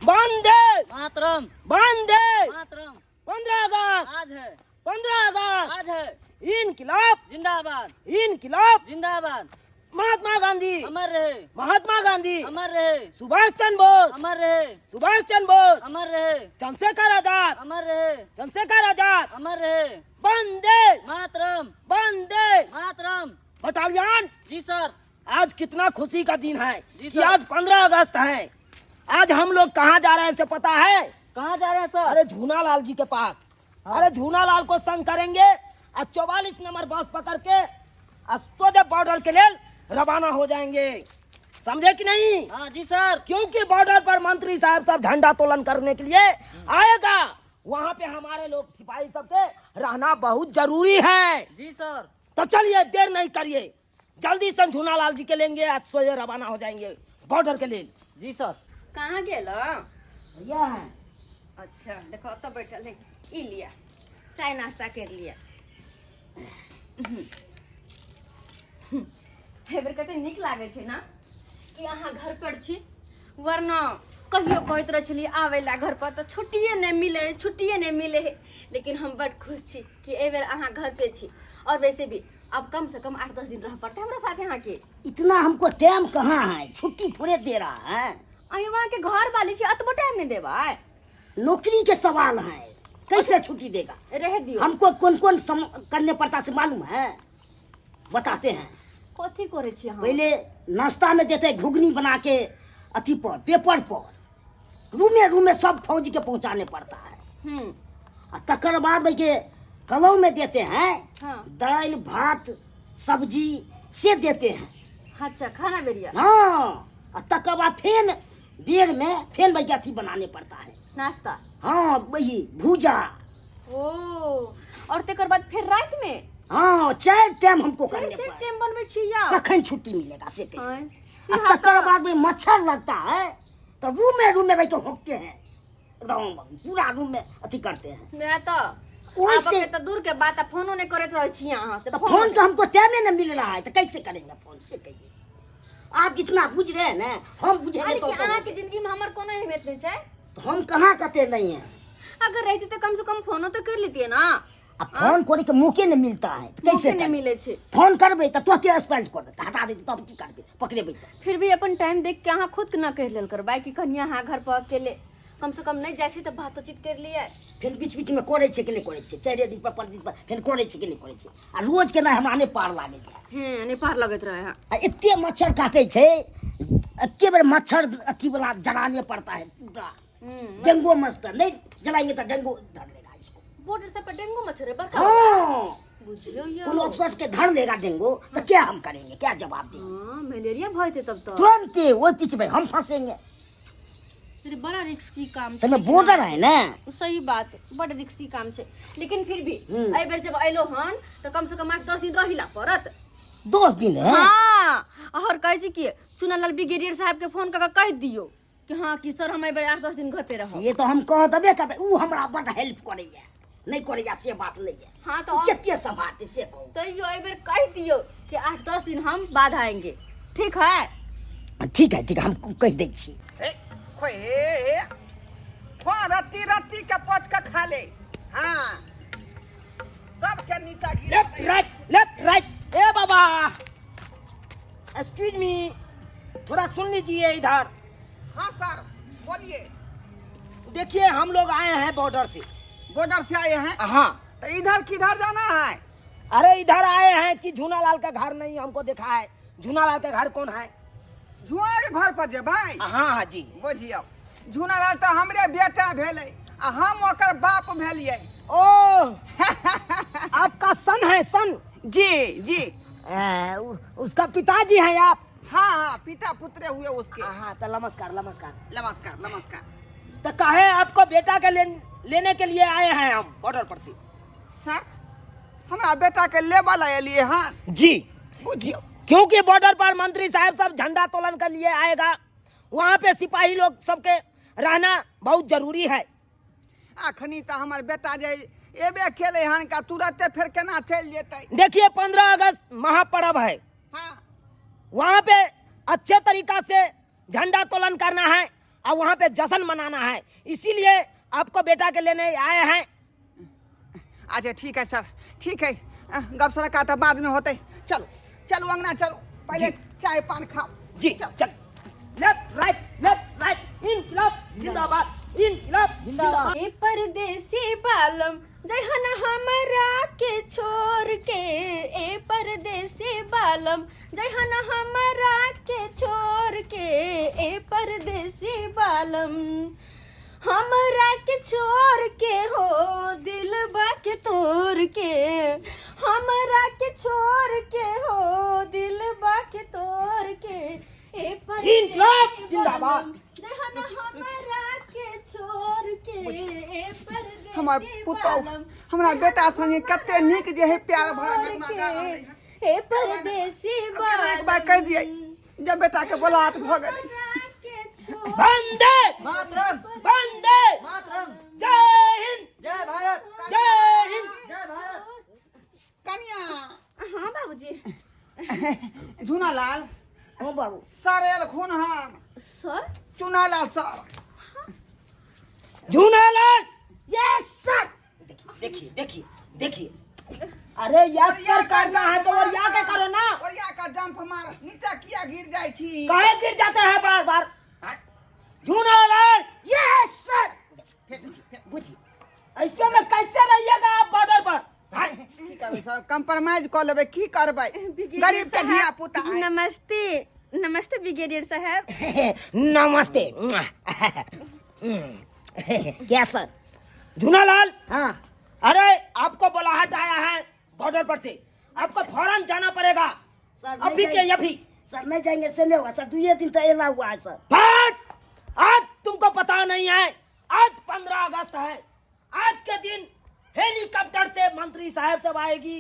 वंदे मातरम। वंदे मातरम। 15 अगस्त आज है। 15 अगस्त आज है। इनकिलाब जिंदाबाद। इनकिलाब। जिंदाबाद। महात्मा गांधी अमर रहे। महात्मा गांधी अमर रहे। सुभाष चंद्र बोस अमर रहे। सुभाष चंद्र बोस अमर रहे। चंद्रशेखर आजाद अमर रहे। चंद्रशेखर आजाद। अमर रहे। वंदे मातरम। वंदे मातरम। बटालियन। जी सर। आज कितना खुशी का दिन है जी कि सर। आज 15 अगस्त है। आज हम लोग कहाँ जा रहे हैं इसे पता है? कहाँ जा रहे हैं सर? अरे झूनालाल जी के पास। अरे झूनालाल को संग करेंगे और 44 नंबर बस पकड़ के सोजा बॉर्डर के लिए रवाना हो जाएंगे। समझे कि नहीं? हाँ जी सर। क्योंकि बॉर्डर पर मंत्री साहब सब झंडा तोलन करने के लिए आएगा। वहाँ पे हमारे लोग सिपाही सबके रहना बहुत जरूरी है। जी सर। तो चलिए देर नहीं करिए, जल्दी से झूनालाल जी के लेंगे, आज सोए रवाना हो जाएंगे बॉर्डर के लिए। जी सर। कहाँ गेल? भैया है। अच्छा देखो तो बैठल है। ई लिया चाय नाश्ता कर लिया। हेबर कते नीक लागे छै ना कि अहाँ घर पर छी, वरना कहियो कहैत रह छलिए आवे ला घर पर तो छुट्टिए नहीं मिले है। लेकिन हम बड़ खुश छी कि ए बेर अहाँ घर पे छी। और वैसे भी अब कम से कम 8-10 दिन रह पड़ता है हमरा साथ यहाँ के। इतना हमको टाइम कहाँ है, छुट्टी थोड़े दे रहा है। अयो वहाँ के घर वाली छी, अतबो टाइम में देवा नौकरी के सवाल है, कैसे छुट्टी देगा? रह दियो। हमको कौन कौन करने पड़ता से मालूम है, बताते हैं। कथी करे छी हम? पहले नाश्ता में देते घुगनी बना के अथी पर पेपर पर रूमे सब फौजी के पहुंचाने पड़ता है। और तकर बाद भाई के कलौ में देते हैं। हाँ। दाल भात सब्जी से देते हैं। अच्छा खाना बेरिया। हाँ, और तकर बाद फेन बेर में फेन भाई अथी बनाने पड़ता है नाश्ता। हाँ वही भूजा। ओ और तेकर बाद फिर रात में हाँ 4 टाइम हमको करने चार पड़े। टाइम बनबै छी या कखन छुट्टी मिलेगा से कहिए। हां और तकर बाद में मच्छर लगता है तो रूम में भाई तो होते हैं, एकदम पूरा रूम में अथी करते हैं। मैं तो ओइसे- आप के तो दूर के बात फोनो नहीं करत रह छी यहां से। तो फोन तो हमको टाइम नहीं मिल रहा है तो कैसे करेंगे फोन से कहिए। आप जितना बुझ रहे हैं ना हम बुझेंगे अरे तो कि अहाँ के जिंदगी में हमर कोनो अहमियत नहीं छै। तो हम कहाँ कहते नहीं है। अगर रहती तो कम से कम फोनो तो कर लेती है ना। अब फोन करे के मौके नहीं मिलता है तो कैसे मौके नहीं करें? मिले छै। फोन करबे तो तुरंत स्पेल्ट कर देते, हटा देते, तब की करबे, पकड़ेबे तो। फिर भी अपन टाइम देख के अहाँ खुद के ना कह लेल करबाई कि कन्या हाँ घर पर अकेले कम से कम नहीं जाए छी तो बातचीत कर लिए। फिर बीच में करे छे के नहीं करे छे, 4 दिन पर 5 दिन पर फिर करे छे के नहीं करे छे। आ रोज के ना हमारे पार लागे छै। हैं नहीं पार लगत रहे हैं। आ इतने मच्छर काटे छे, इतने बार मच्छर अथी वाला जलाने पड़ता है पूरा। डेंगू मच्छर नहीं जलाएंगे तो डेंगू धर लेगा इसको। बॉर्डर से पर डेंगू मच्छर है बरका। हाँ, बुझियो कोनो या अफसर के धर लेगा डेंगू तो क्या हम करेंगे, क्या जवाब देंगे? हां मलेरिया भय थे तब तो। तुरंत वो पीछे में हम फंसेंगे। फिर बड़ा रिस्की काम तो में बॉर्डर है ना। सही बात बड़ा रिस्की काम छे। लेकिन फिर भी आई बेर जब आइलो हन तो कम से कम 8-10 दिन रहिला पड़त। 10 दिन है। हाँ और कहे छी कि चुनालाल ब्रिगेडियर साहब के फोन करके कह दियो कि हाँ कि सर हम आई बेर 8-10 दिन घर पे रहो। ये तो हम कह दबे करबे, ऊ हमरा बड़ा हेल्प करैया, नहीं करैया से बात नहीं है। हाँ तो ऊ कितने संभालते से कहू। तो यो आई बेर कह दियो कि 8-10 दिन हम बाद आएंगे। ठीक है? ठीक है हम कह दै छी। रत्ती के पोछ के खा ले। हाँ सब के नीचा लेफ्ट राइट। ए बाबा एक्सक्यूज मी, थोड़ा सुन लीजिए इधर। हाँ सर बोलिए। देखिए हम लोग आए हैं बॉर्डर से। बॉर्डर से आए हैं हाँ। तो इधर किधर जाना है? अरे इधर आए हैं कि झूनालाल का घर नहीं हमको देखा है। झूनालाल का घर कौन है? झुआ के घर पर जे भाई। हाँ जी। बुझियो झुनालाल तो हमरे बेटा भेले आ हम ओकर बाप भेलिए। ओ आपका सन है सन? जी। उसका पिताजी हैं आप? हाँ पिता पुत्र हुए उसके। हाँ तो नमस्कार। नमस्कार। तो कहे आपको बेटा के लेने के लिए आए हैं हम बॉर्डर पर से। सर हमरा बेटा के लेबल लिए हाँ जी। बुझियो क्योंकि बॉर्डर पर मंत्री साहब सब झंडा तोलन के लिए आएगा, वहाँ पे सिपाही लोग सबके रहना बहुत जरूरी है। अखनी तो हमार बेटा जे एबे खेले हन का तुरंते फिर केना चल जेतै। देखिए 15 अगस्त महापर्व है, हाँ वहाँ पे अच्छे तरीका से झंडा तोलन करना है। और वहाँ पे जश्न मनाना है, इसीलिए आपको बेटा के लेने आए हैं। अच्छा ठीक है सर, ठीक है। गप सड़क का तो बाद में होते। चलो चलो अंगना चलो, पहले चाय पान खाओ। जी चल। लेफ्ट राइट इनकलाब जिंदाबाद, इनकलाब जिंदाबाद। ए परदेसी बालम जहन हमरा के छोड़ के, ए परदेसी बालम जहन हमरा के छोड़ के, ए परदेसी बालम हमरा के छोड़ के हो दिल के तोड़ के, हमरा के छोड़ के हो दिल के तोड़ के, ए इनकलाब जिंदाबाद। परदेसी जहन हमरा के छोड़ के, ए परदेसी हमार पुतौ हमरा बेटा संगे कते नीक जे है प्यार भरा गाना गा रहले हैं। ए परदेसी एक बार कह दिए जब बेटा के बोलात भ गेलै। वंदे मातरम, वंदे मातरम, जय हिंद, जय भारत, जय हिंद। जय भारत। कन्या हाँ बाबूजी। झूनालाल हाँ बाबू। सर एल खून हम सर चुनालाल सर। झूनालाल। यस सर। देखिए देखिए देखिए, अरे यस सर करना है तो और या के करो ना। ओरिया का जंप मार, नीचा किया गिर जाई थी। काहे गिर जाते हैं बार बार? झूनालाल। Sir sir. बुझी ऐसे में कैसे रहिएगा आप बॉर्डर पर? की करबै सर, कंप्रोमाइज कर लेबै, की करबै, गरीब के धिया पुता है। नमस्ते, नमस्ते ब्रिगेडियर साहब। नमस्ते। क्या सर? झूनालाल, हाँ अरे आपको बुलाहट आया है बॉर्डर पर से, आपको फौरन जाना पड़ेगा सर। अभी के अभी। सर नहीं जाएंगे से नहीं होगा सर, 2 दिन तो एला हुआ है सर। बट आज तुमको पता नहीं है, आज 15 अगस्त है। आज के दिन हेलीकॉप्टर से मंत्री साहब सब आएगी,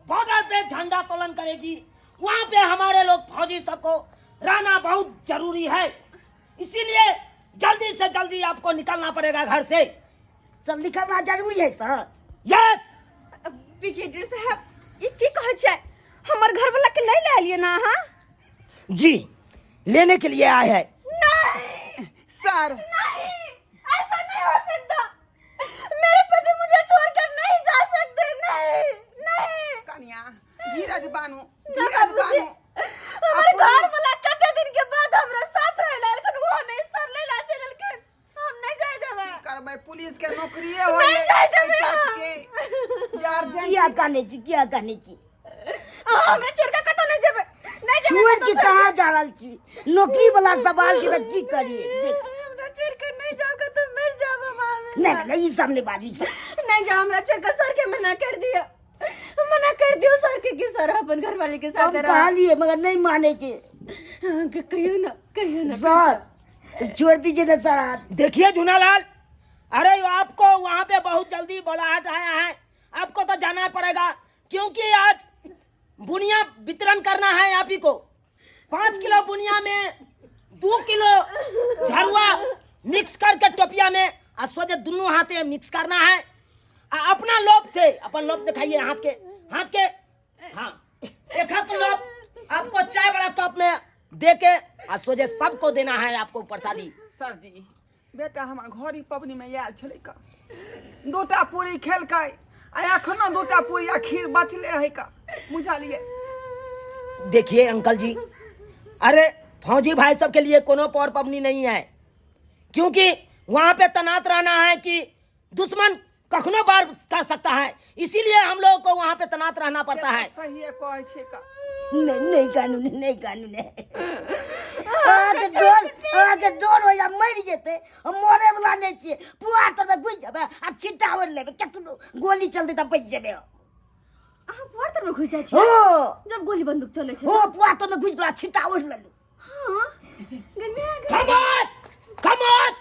बॉर्डर पे झंडा तोलन करेगी, वहाँ पे हमारे लोग फौजी सबको रहना बहुत जरूरी है, इसीलिए जल्दी से जल्दी आपको निकलना पड़ेगा घर से। सर निकलना जरूरी है सर। यस ब्रिगेडियर साहब ये की कह छै, हमर घर वाला के नहीं ले लिए ना? हाँ जी, लेने के लिए आए हैं। नहीं सर नहीं, ऐसा नहीं हो सकता। मेरे पति मुझे छोड़कर नहीं जा सकते। नहीं नहीं कन्या धीरज बानू, ना धीरज बाबूजी, बानू। हमारे घर वाला कते दिन के बाद हमरा साथ रह लेकिन वो हमें सर ले ला चलल के हम नहीं जाए देबे। करबै, पुलिस के नौकरिए हो नहीं जाए देबे क्या करने छी, क्या करने छी? हमरा छोड़ के कतो नहीं जेबे, नहीं जेबे। छोड़ के कहाँ जा रहल छी? नौकरी वाला सवाल के की करिए? हमरा छोड़ के नहीं जाओगे तो मर जाबो मामे। नहीं नहीं ये सब नहीं बाजी सर। नहीं जाओ, हमरा छोड़ के सर के मना कर दिया, मना कर दियो सर के कि सर अपन घर वाले के साथ हम रहा। कहा लिए मगर नहीं माने थे कहियो ना सर। छोड़ दीजिए ना सर आज। देखिए झूनालाल, अरे आपको वहाँ पे बहुत जल्दी बुलाहट आया है, आपको तो जाना पड़ेगा, क्योंकि आज बुनिया वितरण करना है आप ही को। 5 किलो बुनिया में 2 किलो झरुआ मिक्स करके टोपिया में सोचे दोनों हाथे मिक्स करना है। अपना लोभ से, अपन लोभ दिखाइए, हाथ के हाँ, एक हाथ लोभ आपको चाय बड़ा कप में दे के सोचे सबको देना है आपको प्रसादी। सर जी, बेटा हमार घड़ी पबनी में आयल छलै का, 2टा पूरी खेलकै, आ एखनो 2टा पूरी आ खीर बचले है का, बुझलिए। देखिए अंकल जी, अरे फौजी भाई सब के लिए कोनो पर पबनी नहीं है, क्योंकि वहाँ पे तैनात रहना है कि दुश्मन कखनो बार कर सकता है, इसीलिए हम लोगों को वहाँ पे तैनात रहना पड़ता है। सही है कहै छै का। नहीं कानून नहीं कानून है। आगे डर हो या मर जेते, हम मरे वाला नहीं छिए। पुआर तर में घुस जाबे, आ छिट्टा ओढ़ लेबे, केतनो गोली चल दे त बच जेबे। अहाँ पुआर तर में घुस जाइ छी हो जब गोली बंदूक चले छै? हो पुआर तर में घुस गला, छिट्टा ओढ़ लेलु। हाँ गन्ने कमोद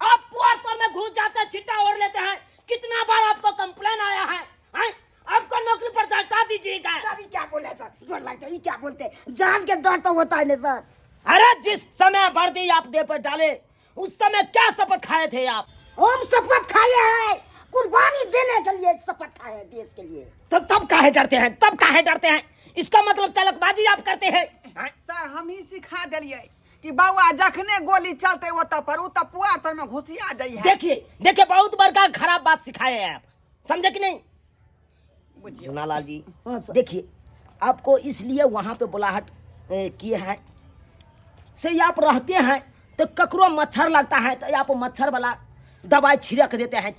आप पुआर तोड़ में घुस जाते, छिट्टा ओढ़ लेते हैं। कितना बार आपको कंप्लेन आया है, हैं? आपको नौकरी पर से हटा दीजिएगा। सर ये क्या बोले सर? डर लगता है, ये क्या बोलते? जान के डर तो होता है ना सर। अरे जिस समय वर्दी आप दे पर डाले, उस समय क्या शपथ खाए थे आप? हम शपथ खाए हैं, कुर्बानी देने के लिए शपथ खाए हैं देश के लिए। तब काहे डरते हैं? तब काहे डरते हैं? इसका मतलब चालकबाजी आप करते हैं। सर हम ही सिखा दिलिए कि बउआ जखने गोली चलते वो पर उ त पुआर तर में घुसिया जाइ है। देखिए बहुत बड़का खराब बात सिखाए हैं आप, समझे कि नहीं झूनालाल जी? हाँ सर। देखिए आपको इसलिए वहां पे बुलाहट किए हैं से आप रहते हैं तो ककरो मच्छर लगता है तो आप मच्छर वाला दवाई छिड़क देते हैं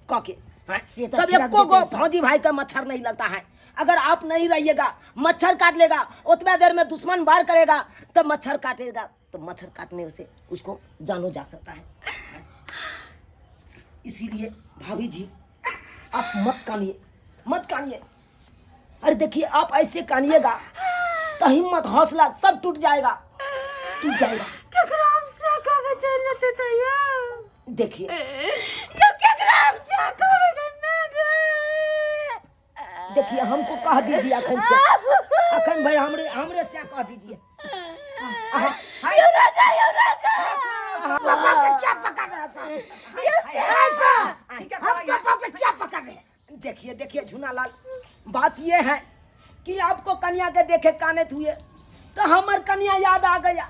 कह के, हाँ? से तो तब छिड़क एको देते गो हैं। फौजी भाई का मच्छर नहीं लगता है। अगर आप नहीं रहिएगा मच्छर काट लेगा, उतने देर में दुश्मन वार करेगा तब मच्छर काटेगा, तो मच्छर काटने से उसको जानो जा सकता है। इसीलिए भाभी जी आप मत कानिए। अरे देखिए आप ऐसे कानिएगा तो हिम्मत हौसला सब टूट जाएगा। केकराम से कबे चलते तो या देखिए केकराम से कबे मैं गए। देखिए हमको कह दीजिए अखन भाई हमरे से कह दीजिए। पापा को क्या पका रहा था? देखिए झूनालाल, बात ये है कि आपको कन्या के देखे कानित हुए तो हमर कन्या याद आ गया,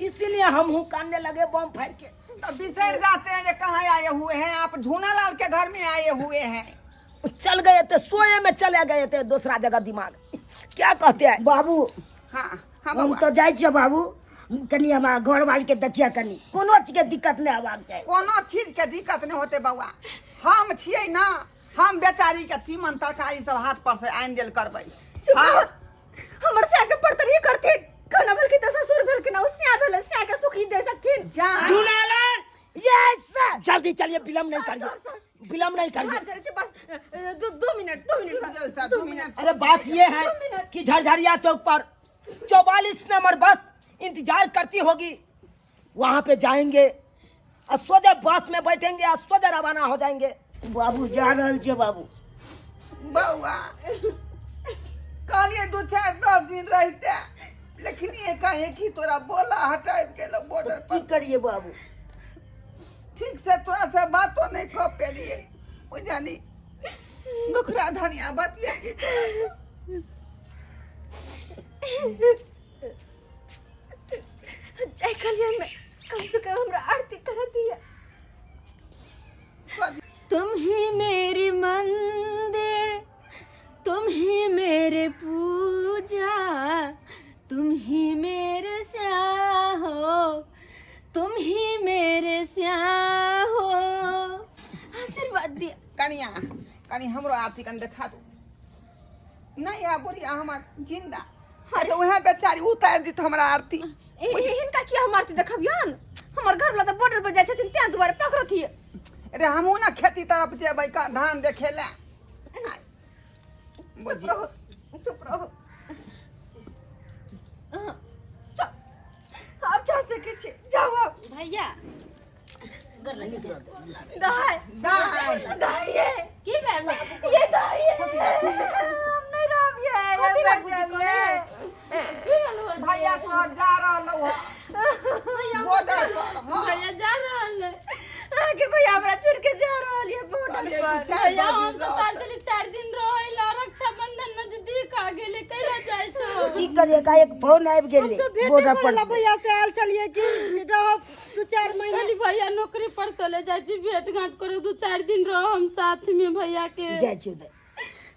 इसीलिए हम हूँ कानने लगे बम फाड़ के। तो बिसर जाते हैं कि कहाँ आए हुए हैं आप? झूनालाल के घर में आए हुए हैं। चल गए थे, सोए में चले गए थे दूसरा जगह दिमाग। क्या कहते हैं बाबू हाँ हाँ हम बउआ। तो जाए छियै बाबू, कनी हमारा घर वाली के देखिए, कनी कोनो चीज के दिक्कत नहीं हेबाक चाही। कोनो चीज के दिक्कत नहीं होते बउआ। हम छियै ना, हम बेचारी के तीमन तरकारी सब हाथ पर से आनि देल करबै। चुप हाँ। रहो। हमर से आके पड़तरी करते कहना बल के ससुर भेल के ना उससे भेल से आके सुखी दे सकथिन। Jhunalal sir sir. जल्दी चलिए, विलम्ब नहीं करिए। बस 2 मिनट सर, 2 मिनट। अरे बात ये है कि झरझरिया चौक पर 44 नंबर बस इंतजार करती होगी, वहां पे जाएंगे और सोजा बस में बैठेंगे और सोजा रवाना हो जाएंगे। बाबू जा रहल छियै बाबू। बउआ कहलिए 2-4-10 दिन रहते, लेकिन ये कहे कि तोरा बोला हटाए गेलो बॉर्डर की पर। करिए बाबू? ठीक से तोरा से बातो नहीं कर पेलिए, ओ जानी दुखरा धनिया बतिया। जय कल्याण में कम से कम हमरा आरती कर दिया। तुम ही मेरी मंदिर, तुम ही मेरे पूजा, तुम ही मेरे स्याह हो, तुम ही मेरे स्याह हो। आशीर्वाद दिया। कनी हमरो आरती कन देखा दो। नहीं है बुढ़िया हमार जिंदा। तो वहाँ बेचारी उतार दी हमरा आरती। इनका किया हम आरती देखबियन? हमर घर वाला तो बॉर्डर पर जाय छथिन, त्या दुआरे पकड़ती है। अरे हमहू ना खेती तरफ जेबै का धान देखे ले। चुप रहो। आप जा सके छे, जाओ आप। भैया दाई दाई ये की बैठ ये दाई है। हम नहीं रहिए ये भैया तो जा रहल हो बॉर्डर पर। हाँ भैया जा रहल है। के भैया हमरा छोड़ के जा रहल है बॉर्डर कहलिए पर। कि 4 भैया हम दिन तो रहते। चली 4 दिन रहैला, रक्षाबंधन नजदीक आ गेले, कैला जाय छो? की करिएगा? एक फोन आबि गेलै बॉर्डर पर से। भैया से आल चलिए कि रहो 2-4 महीना। कहली भैया नौकरी पर चले जाय छी, भेंट घाट करो, 2-4 दिन रहो हम साथ में भैया के। जाय छियै उधर।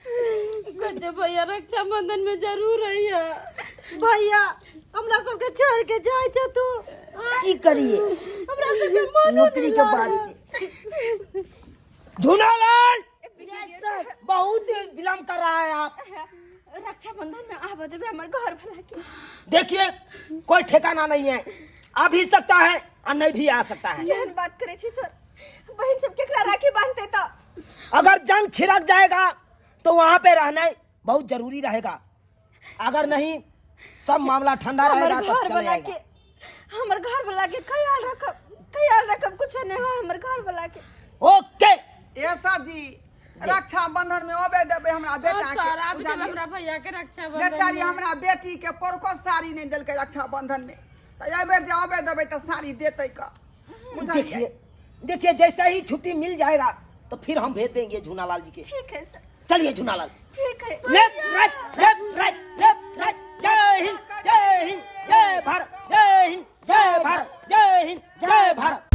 कहते भैया रक्षाबंधन में जरूर रहिए। भैया हमरा सबके छोड़ के जाय छ तू। की करिए? हमरा सबके मन नौकरी के बात छै। झूनालाल बहुत विलम्ब कर रहा है आप। रक्षाबंधन में आब देबे हमर घर भला के। देखिए कोई ठिकाना नहीं है, आ भी सकता है और नहीं भी आ सकता है। केहन बात करे छी सर? बहन सब केकरा राखी बांधते तो? अगर जंग छिड़क जाएगा तो वहां पे रहना बहुत जरूरी रहेगा, अगर नहीं सब मामला ठंडा रहेगा तो चले जाएगा। हमर घर वाला के ख्याल रखब कुछ नहीं हो हमर घर वाला के। ओके ए सर जी रक्षाबंधन में अबे देबे हमरा बेटा सर आप के। जब हमरा भैया के रक्षाबंधन बेचारी में- हमरा बेटी के पोरको साड़ी नहीं देलकै रक्षाबंधन में, तो ए बेर जे अबे देबै तो साड़ी देतै का। देखिए जैसे ही छुट्टी मिल जाएगा तो फिर हम भेज देंगे झूनालाल जी के। ठीक है सर, चलिए झूनालाल। ठीक है। Left right left right left right. जय हिंद जय हिंद जय भारत जय हिंद जय भारत, जय हिंद, जय भारत।